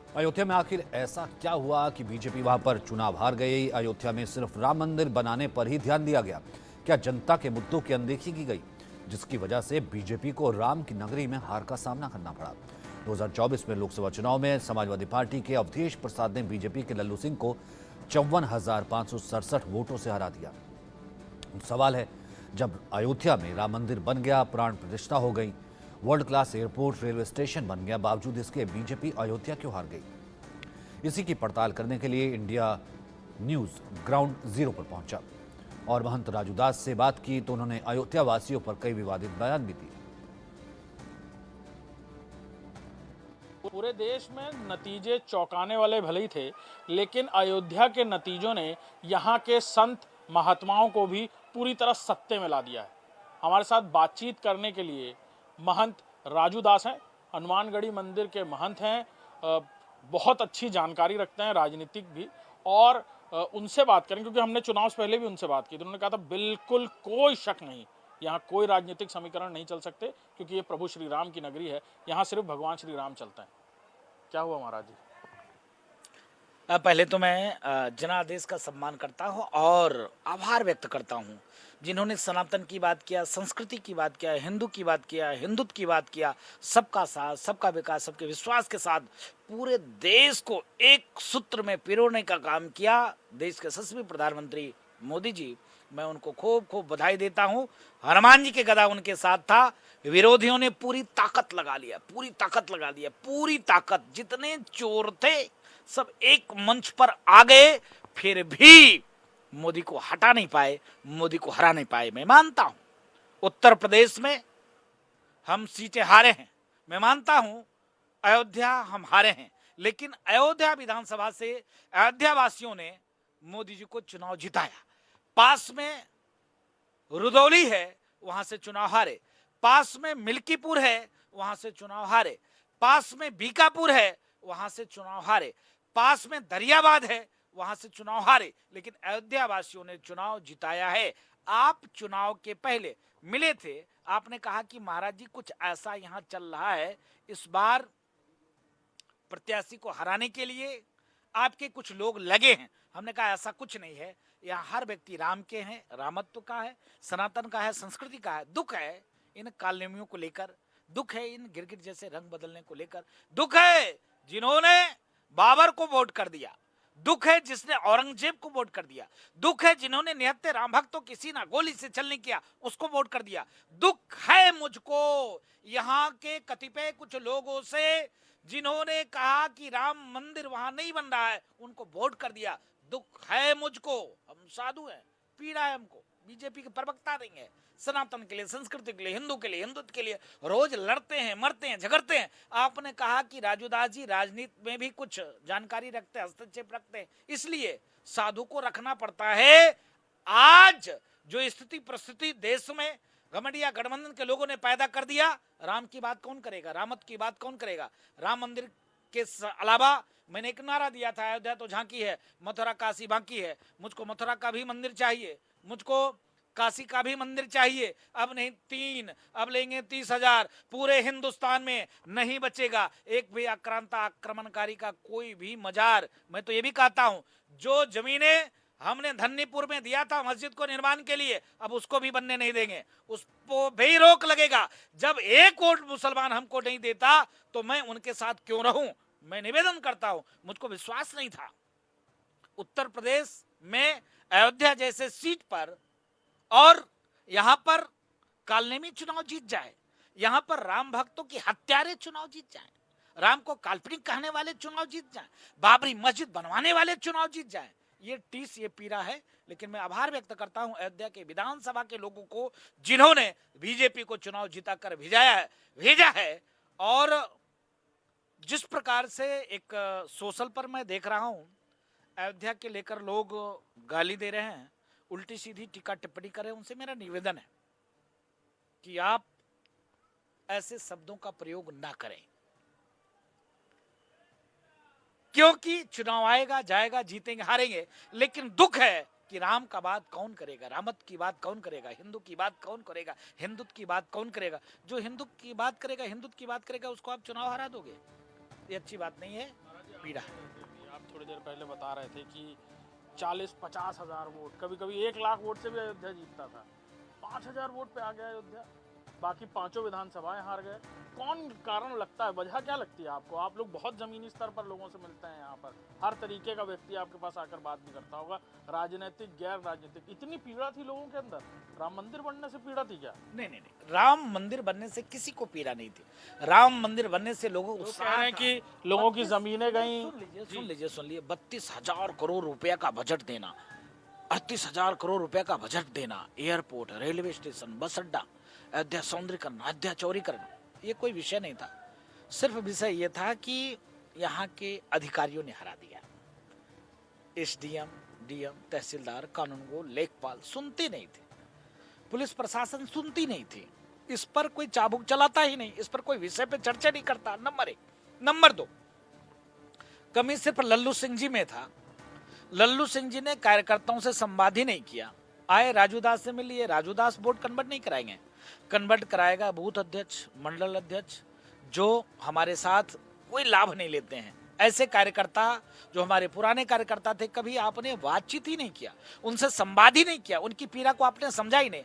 अयोध्या में आखिर ऐसा क्या हुआ कि बीजेपी वहां पर चुनाव हार गई? अयोध्या में सिर्फ राम मंदिर बनाने पर ही ध्यान दिया गया? क्या जनता के मुद्दों की अनदेखी की गई, जिसकी वजह से बीजेपी को राम की नगरी में हार का सामना करना पड़ा? 2024 में लोकसभा चुनाव में समाजवादी पार्टी के अवधेश प्रसाद ने बीजेपी के लल्लू सिंह को 54,567 वोटों से हरा दिया। सवाल है, जब अयोध्या में राम मंदिर बन गया, प्राण प्रतिष्ठा हो गई, world class airport, railway station बन गया, बावजूद इसके बीजेपी अयोध्या क्यों हार गई? इसी की पड़ताल करने के लिए इंडिया न्यूज ग्राउंड जीरो पर पहुंचा और महंत राजू दास से बात की तो उन्होंने अयोध्या वासियों पर कई विवादित बयान भी दिए। पूरे देश में नतीजे चौंकाने वाले भले ही थे, लेकिन अयोध्या के नतीजों ने यहाँ के संत महात्माओं को भी पूरी तरह सत्ते में ला दिया है। हमारे साथ बातचीत करने के लिए महंत राजू दास हैं, हनुमानगढ़ी मंदिर के महंत हैं, बहुत अच्छी जानकारी रखते हैं, राजनीतिक भी, और उनसे बात करें क्योंकि हमने चुनाव से पहले भी उनसे बात की तो उन्होंने कहा था बिल्कुल कोई शक नहीं, यहाँ कोई राजनीतिक समीकरण नहीं चल सकते क्योंकि ये प्रभु श्री राम की नगरी है, यहाँ सिर्फ भगवान श्री राम चलते हैं। क्या हुआ महाराज जी? पहले तो मैं जनादेश का सम्मान करता हूँ और आभार व्यक्त करता हूँ जिन्होंने सनातन की बात किया, संस्कृति की बात किया, हिंदू की बात किया, हिंदुत्व की बात किया, सबका साथ, सबका विकास, सबके विश्वास के साथ पूरे देश को एक सूत्र में पिरोने का काम किया। देश के यशस्वी प्रधानमंत्री मोदी जी, मैं उनको खूब खूब बधाई देता हूँ। हनुमान जी के गदा उनके साथ था। विरोधियों ने पूरी ताकत लगा लिया, पूरी ताकत लगा दिया, पूरी ताकत, जितने चोर थे सब एक मंच पर आ गए, फिर भी मोदी को हटा नहीं पाए, मोदी को हरा नहीं पाए। मैं मानता हूं उत्तर प्रदेश में हम सीटें हारे हैं, मैं मानता हूं अयोध्या हम हारे हैं, लेकिन अयोध्या विधानसभा से अयोध्या वासियों ने मोदी जी को चुनाव जिताया। पास में रुदौली है, वहां से चुनाव हारे। पास में मिल्कीपुर है, वहां से चुनाव हारे। पास में बीकापुर है, वहां से चुनाव हारे। पास में दरियाबाद है, वहां से चुनाव हारे, लेकिन अयोध्या वासियों ने चुनाव जिताया है। आप चुनाव के पहले मिले थे, आपने कहा कि महाराज जी कुछ ऐसा यहां चल रहा है, इस बार प्रत्याशी को हराने के लिए आपके कुछ लोग लगे हैं। हमने कहा ऐसा कुछ नहीं है, यहाँ हर व्यक्ति राम के हैं, रामत्व का है, सनातन का है, संस्कृति का है। दुख है इन कालनेमियों को लेकर, दुख है इन गिरगिट जैसे रंग बदलने को लेकर, दुख है जिन्होंने बाबर को वोट कर दिया, दुख है जिसने औरंगजेब को वोट कर दिया, दुख है जिन्होंने निहत्थे राम भक्तों की सीना गोली से चलने किया उसको वोट कर दिया। दुख है मुझको यहाँ के कतिपय कुछ लोगों से जिन्होंने कहा कि राम मंदिर वहां नहीं बन रहा है, उनको वोट कर दिया। दुख है मुझको, हम साधु हैं, पीड़ा है हमको, बीजेपी के प्रवक्ता नहीं है, सनातन के लिए, संस्कृति के लिए, हिंदू के लिए, हिंदुत्व के लिए रोज लड़ते हैं, मरते हैं, झगड़ते हैं। आपने कहा कि राजू दास जी राजनीति में भी कुछ जानकारी रखते हैं, हस्तक्षेप रखते हैं, इसलिए साधु को रखना पड़ता है। आज जो स्थिति परिस्थिति देश में घमंडिया गठबंधन के लोगों ने पैदा कर दिया, राम की बात कौन करेगा, रामत की बात कौन करेगा? राम मंदिर के अलावा मैंने एक नारा दिया था, अयोध्या तो झांकी है, मथुरा काशी बाकी है। मुझको मथुरा का भी मंदिर चाहिए, मुझको काशी का भी मंदिर चाहिए। अब नहीं 3, अब लेंगे 30,000। पूरे हिंदुस्तान में नहीं बचेगा एक भी आक्रांता आक्रमणकारी का कोई भी मजार। मैं तो ये भी कहता हूं, जो जमीनें हमने धन्नीपुर में दिया था मस्जिद को निर्माण के लिए, अब उसको भी बनने नहीं देंगे, उसको भी रोक लगेगा। जब एक वोट मुसलमान हमको नहीं देता तो मैं उनके साथ क्यों रहूं? मैं निवेदन करता हूं, मुझको विश्वास नहीं था उत्तर प्रदेश में अयोध्या जैसे सीट पर और यहां पर कालनेमी चुनाव जीत जाए, यहां पर राम भक्तों की हत्यारे चुनाव जीत जाए, राम को काल्पनिक कहने वाले चुनाव जीत जाए, बाबरी मस्जिद बनवाने वाले चुनाव जीत जाए। ये टीस, ये पीड़ा है। लेकिन मैं आभार व्यक्त करता हूं अयोध्या के विधानसभा के लोगों को जिन्होंने बीजेपी को चुनाव जिताकर भेजा है। और जिस प्रकार से एक सोशल पर मैं देख रहा हूं, अयोध्या के लेकर लोग गाली दे रहे हैं, उल्टी सीधी टीका टिप्पणी करें, उनसे मेरा निवेदन है कि आप ऐसे शब्दों का प्रयोग ना करें, क्योंकि चुनाव आएगा जाएगा, जीतेंगे हारेंगे, लेकिन दुख है कि राम का बात कौन करेगा, रामत की बात कौन करेगा, हिंदू की बात कौन करेगा, हिंदुत्व की बात कौन करेगा? जो हिंदू की बात करेगा, हिंदुत्व की बात करेगा, उसको आप चुनाव हरा दोगे, ये अच्छी बात नहीं है। पीड़ा। आप थोड़ी देर पहले बता रहे थे कि 40-50 हजार वोट, कभी कभी 1 लाख वोट से भी अयोध्या जीतता था। 5,000 वोट पे आ गया अयोध्या, बाकी पांचों विधानसभाएं हार गए। कौन कारण लगता है, वजह क्या लगती है आपको? आप लोग बहुत जमीनी स्तर पर लोगों से मिलते हैं, यहाँ पर हर तरीके का व्यक्ति आपके पास आकर बात भी करता होगा, राजनीतिक गैर राजनीतिक। इतनी पीड़ा थी लोगों के अंदर, राम मंदिर बनने से पीड़ा थी क्या? नहीं, राम मंदिर बनने से किसी को पीड़ा नहीं थी। राम मंदिर बनने से लोगों को लोग कह रहे हैं कि लोगों की जमीनें गई। सुन लीजिए 32,000 करोड़ रुपया का बजट देना, 38,000 करोड़ रुपया का बजट देना, एयरपोर्ट, रेलवे स्टेशन, बस अड्डा, अयोध्या सौंदर्यीकरण, अयोध्या चौड़ीकरण, ये कोई विषय नहीं था। सिर्फ विषय ये था कि यहाँ के अधिकारियों ने हरा दिया। एसडीएम, डीएम, तहसीलदार, कानूनगो, लेखपाल सुनते नहीं थे, पुलिस प्रशासन सुनती नहीं थी, इस पर कोई चाबुक चलाता ही नहीं, इस पर कोई विषय पे चर्चा नहीं करता। नंबर 1। नंबर 2, कमी सिर्फ लल्लू सिंह जी में था। लल्लू सिंह जी ने कार्यकर्ताओं से संवाद ही नहीं किया। आए राजू दास से मिलिए, राजू दास वोट कन्वर्ट नहीं कराएंगे, कन्वर्ट कराएगा बूथ अध्यक्ष, मंडल अध्यक्ष, जो हमारे साथ कोई लाभ नहीं लेते हैं। ऐसे कार्यकर्ता जो हमारे पुराने कार्यकर्ता थे, कभी आपने बातचीत ही नहीं किया, उनसे संवाद ही नहीं किया, उनकी पीड़ा को आपने समझा ही नहीं।